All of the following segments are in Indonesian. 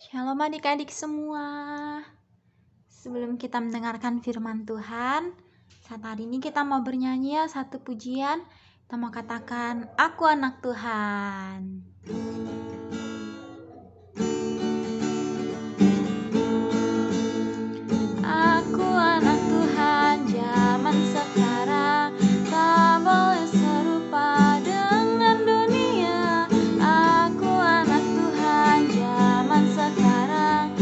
Shalom adik-adik semua. Sebelum kita mendengarkan firman Tuhan, saat hari ini kita mau bernyanyi ya satu pujian. Kita mau katakan, aku anak Tuhan. Aku anak Tuhan zaman sekarang, tak boleh serupa dengan dunia. Aku anak Tuhan zaman sekarang,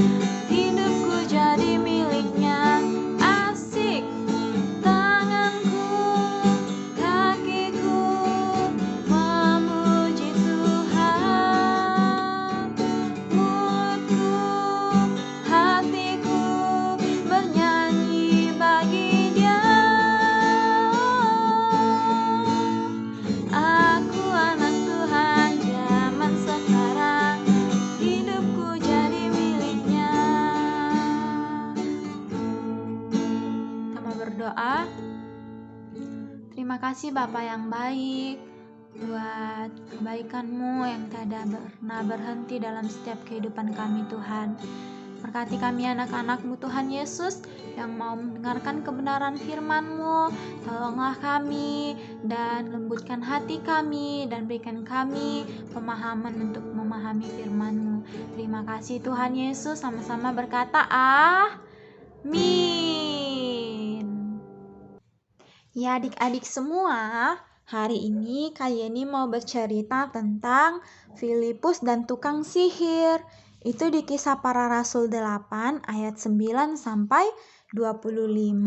hidupku jadi miliknya. Asik, tanganku, kakiku memuji Tuhan. Mulutku, hatiku bernyanyi bagi Dia. Aku anak Tuhan zaman sekarang, hidupku jadi miliknya. Kita mau berdoa. Terima kasih Bapa yang baik, buat kebaikan-Mu yang tiada pernah berhenti dalam setiap kehidupan kami Tuhan. Berkati kami anak-anak-Mu Tuhan Yesus yang mau mendengarkan kebenaran firman-Mu. Tolonglah kami dan lembutkan hati kami dan berikan kami pemahaman untuk memahami firman-Mu. Terima kasih Tuhan Yesus, sama-sama berkata amin. Ya adik-adik semua, hari ini Kak Yeni mau bercerita tentang Filipus dan tukang sihir. Itu di Kisah Para Rasul 8 ayat 9 sampai 25.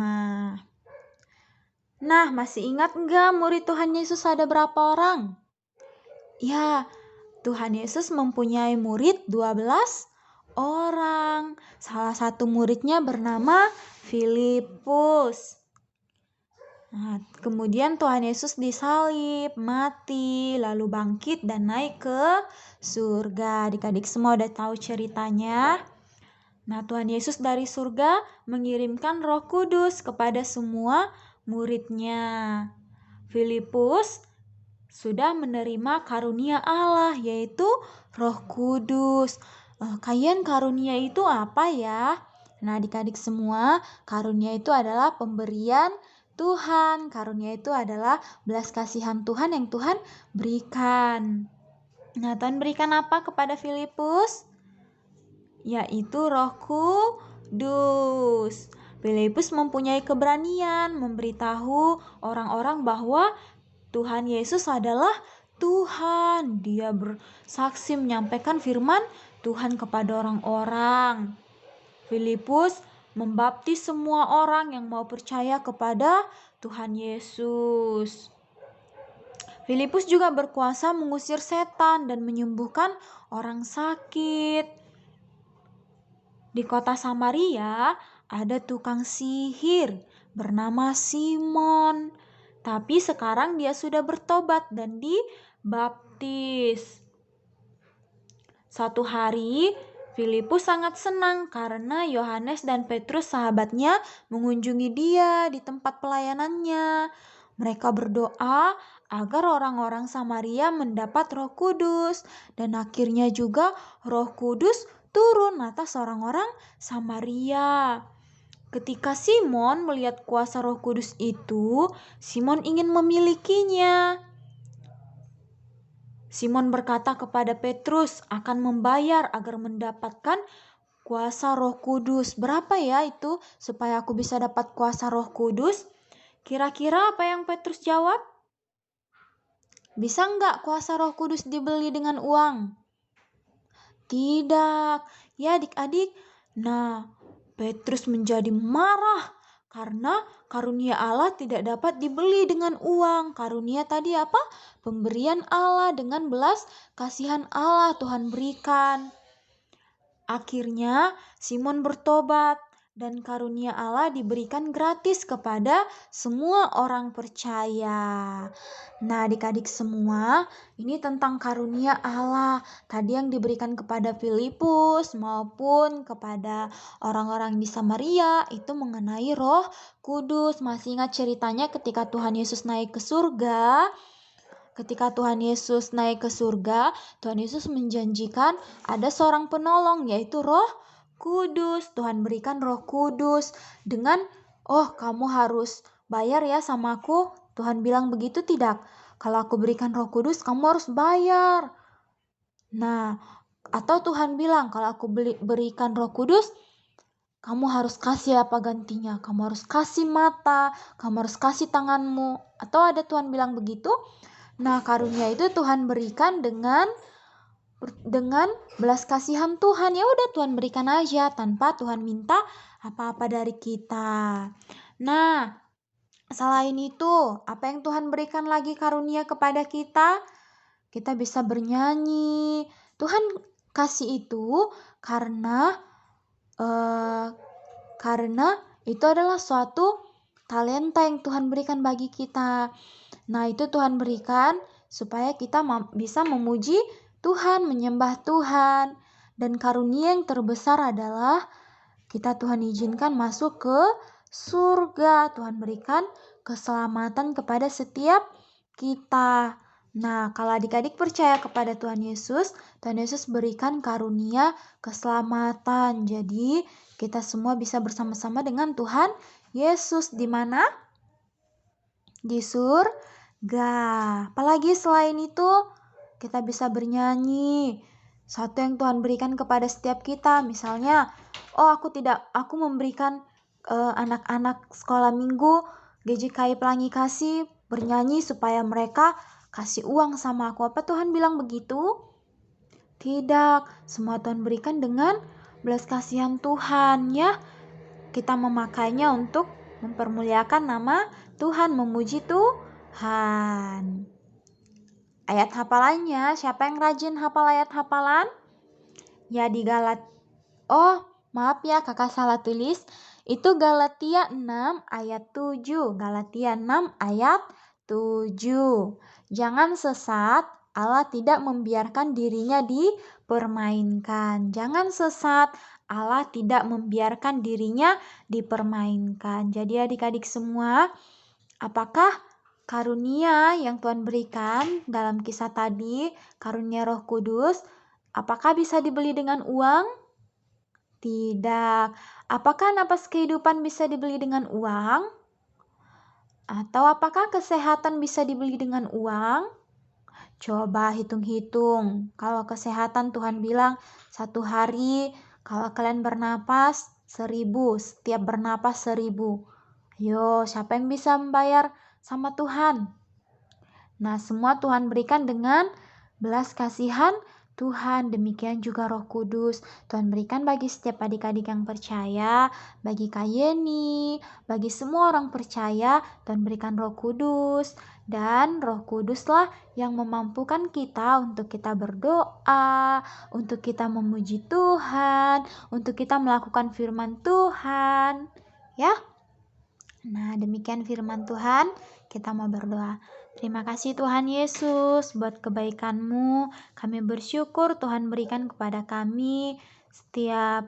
Nah, masih ingat enggak murid Tuhan Yesus ada berapa orang? Ya, Tuhan Yesus mempunyai murid 12 orang. Salah satu muridnya bernama Filipus. Nah, kemudian Tuhan Yesus disalib, mati, lalu bangkit dan naik ke surga. Adik-adik semua udah tahu ceritanya. Nah, Tuhan Yesus dari surga mengirimkan Roh Kudus kepada semua muridnya. Filipus sudah menerima karunia Allah, yaitu Roh Kudus. Kalian karunia itu apa ya? Nah, adik-adik semua, karunia itu adalah pemberian Tuhan. Karunia itu adalah belas kasihan Tuhan yang Tuhan berikan. Nah, Tuhan berikan apa kepada Filipus? Yaitu Roh Kudus. Filipus mempunyai keberanian memberitahu orang-orang bahwa Tuhan Yesus adalah Tuhan. Dia bersaksi menyampaikan firman Tuhan kepada orang-orang. Filipus membaptis semua orang yang mau percaya kepada Tuhan Yesus. Filipus juga berkuasa mengusir setan dan menyembuhkan orang sakit. Di kota Samaria ada tukang sihir bernama Simon. Tapi sekarang dia sudah bertobat dan dibaptis. Suatu hari Filipus sangat senang karena Yohanes dan Petrus sahabatnya mengunjungi dia di tempat pelayanannya. Mereka berdoa agar orang-orang Samaria mendapat Roh Kudus dan akhirnya juga Roh Kudus turun atas orang-orang Samaria. Ketika Simon melihat kuasa Roh Kudus itu, Simon ingin memilikinya. Simon berkata kepada Petrus akan membayar agar mendapatkan kuasa Roh Kudus. Berapa ya itu supaya aku bisa dapat kuasa Roh Kudus? Kira-kira apa yang Petrus jawab? Bisa enggak kuasa Roh Kudus dibeli dengan uang? Tidak. Ya adik-adik. Nah, Petrus menjadi marah karena karunia Allah tidak dapat dibeli dengan uang. Karunia tadi apa? Pemberian Allah dengan belas kasihan Allah Tuhan berikan. Akhirnya Simon bertobat dan karunia Allah diberikan gratis kepada semua orang percaya. Nah, adik-adik semua, ini tentang karunia Allah. Tadi yang diberikan kepada Filipus maupun kepada orang-orang di Samaria itu mengenai Roh Kudus. Masih ingat ceritanya ketika Tuhan Yesus naik ke surga? ketika Tuhan Yesus naik ke surga, Tuhan Yesus menjanjikan ada seorang penolong, yaitu Roh Kudus. Tuhan berikan Roh Kudus dengan, kamu harus bayar ya sama aku. Tuhan bilang begitu tidak? Kalau aku berikan Roh Kudus, kamu harus bayar. Nah, atau Tuhan bilang, kalau aku berikan Roh Kudus, kamu harus kasih apa gantinya? Kamu harus kasih mata, kamu harus kasih tanganmu. Atau ada Tuhan bilang begitu? Nah, karunia itu Tuhan berikan dengan belas kasihan Tuhan. Ya udah, Tuhan berikan aja tanpa Tuhan minta apa-apa dari kita. Nah, selain itu, apa yang Tuhan berikan lagi karunia kepada kita? Kita bisa bernyanyi. Tuhan kasih itu karena itu adalah suatu talenta yang Tuhan berikan bagi kita. Nah, itu Tuhan berikan supaya kita bisa memuji Tuhan, menyembah Tuhan. Dan karunia yang terbesar adalah Tuhan izinkan masuk ke surga. Tuhan berikan keselamatan kepada setiap kita. Nah, kalau adik-adik percaya kepada Tuhan Yesus berikan karunia keselamatan. Jadi, kita semua bisa bersama-sama dengan Tuhan Yesus. Di mana? Di surga. Apalagi selain itu, kita bisa bernyanyi. Satu yang Tuhan berikan kepada setiap kita, misalnya, aku memberikan anak-anak sekolah minggu GJKI Pelangi Kasih bernyanyi supaya mereka kasih uang sama aku. Apa Tuhan bilang begitu? Tidak, semua Tuhan berikan dengan belas kasihan Tuhan ya. Kita memakainya untuk mempermuliakan nama Tuhan, memuji Tuhan. Ayat hafalannya, siapa yang rajin hafal ayat hafalan? Ya di kakak salah tulis. Itu Galatia 6 ayat 7. Galatia 6 ayat 7. Jangan sesat, Allah tidak membiarkan dirinya dipermainkan. Jangan sesat, Allah tidak membiarkan dirinya dipermainkan. Jadi adik-adik semua, apakah karunia yang Tuhan berikan dalam kisah tadi, karunia Roh Kudus, apakah bisa dibeli dengan uang? Tidak. Apakah napas kehidupan bisa dibeli dengan uang? Atau apakah kesehatan bisa dibeli dengan uang? Coba hitung-hitung. Kalau kesehatan Tuhan bilang 1 hari kalau kalian bernapas 1.000, setiap bernapas 1.000. Ayo, siapa yang bisa membayar sama Tuhan? Nah, semua Tuhan berikan dengan belas kasihan Tuhan. Demikian juga Roh Kudus Tuhan berikan bagi setiap adik-adik yang percaya, bagi Kak Yeni, bagi semua orang percaya. Tuhan berikan Roh Kudus, dan Roh Kuduslah yang memampukan kita untuk kita berdoa, untuk kita memuji Tuhan, untuk kita melakukan firman Tuhan ya. Nah, demikian firman Tuhan. Kita mau berdoa. Terima kasih Tuhan Yesus buat kebaikan-Mu. Kami bersyukur Tuhan berikan kepada kami setiap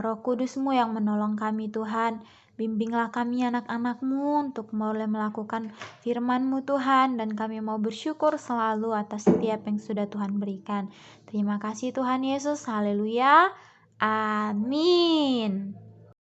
Roh Kudus-Mu yang menolong kami Tuhan. Bimbinglah kami anak-anak-Mu untuk mulai melakukan firman-Mu Tuhan. Dan kami mau bersyukur selalu atas setiap yang sudah Tuhan berikan. Terima kasih Tuhan Yesus. Haleluya. Amin.